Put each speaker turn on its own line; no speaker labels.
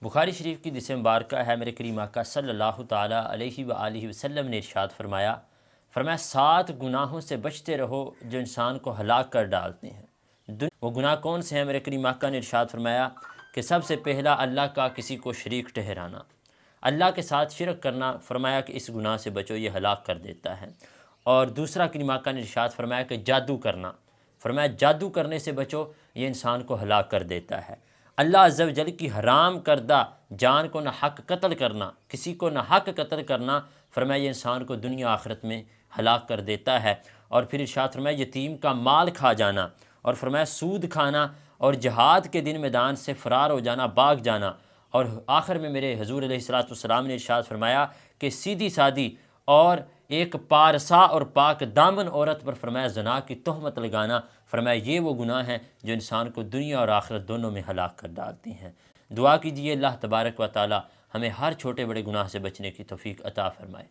بخاری شریف کی حدیث مبارکہ ہے، میرے کریم آقا صلی اللہ تعالیٰ علیہ وآلہ وسلم نے ارشاد فرمایا 7 گناہوں سے بچتے رہو جو انسان کو ہلاک کر ڈالتے ہیں۔ وہ گناہ کون سے ہیں؟ میرے کریم آقا نے ارشاد فرمایا کہ سب سے پہلا اللہ کا کسی کو شریک ٹھہرانا، اللہ کے ساتھ شرک کرنا، فرمایا کہ اس گناہ سے بچو، یہ ہلاک کر دیتا ہے۔ اور دوسرا کریم آقا نے ارشاد فرمایا کہ جادو کرنا، فرمایا جادو کرنے سے بچو، یہ انسان کو ہلاک کر دیتا ہے۔ اللہ عز و جل کی حرام کردہ جان کو نہ حق قتل کرنا، کسی کو نہ حق قتل کرنا، فرمایا یہ انسان کو دنیا آخرت میں ہلاک کر دیتا ہے۔ اور پھر ارشاد فرمایا یتیم کا مال کھا جانا، اور فرمایا سود کھانا، اور جہاد کے دن میدان سے فرار ہو جانا، بھاگ جانا۔ اور آخر میں میرے حضور علیہ الصلوۃ والسلام نے ارشاد فرمایا کہ سیدھی سادی اور ایک پارسا اور پاک دامن عورت پر فرمایا زنا کی تہمت لگانا، فرمایا یہ وہ گناہ ہیں جو انسان کو دنیا اور آخرت دونوں میں ہلاک کر ڈالتی ہیں۔ دعا کیجئے اللہ تبارک و تعالی ہمیں ہر چھوٹے بڑے گناہ سے بچنے کی توفیق عطا فرمائے۔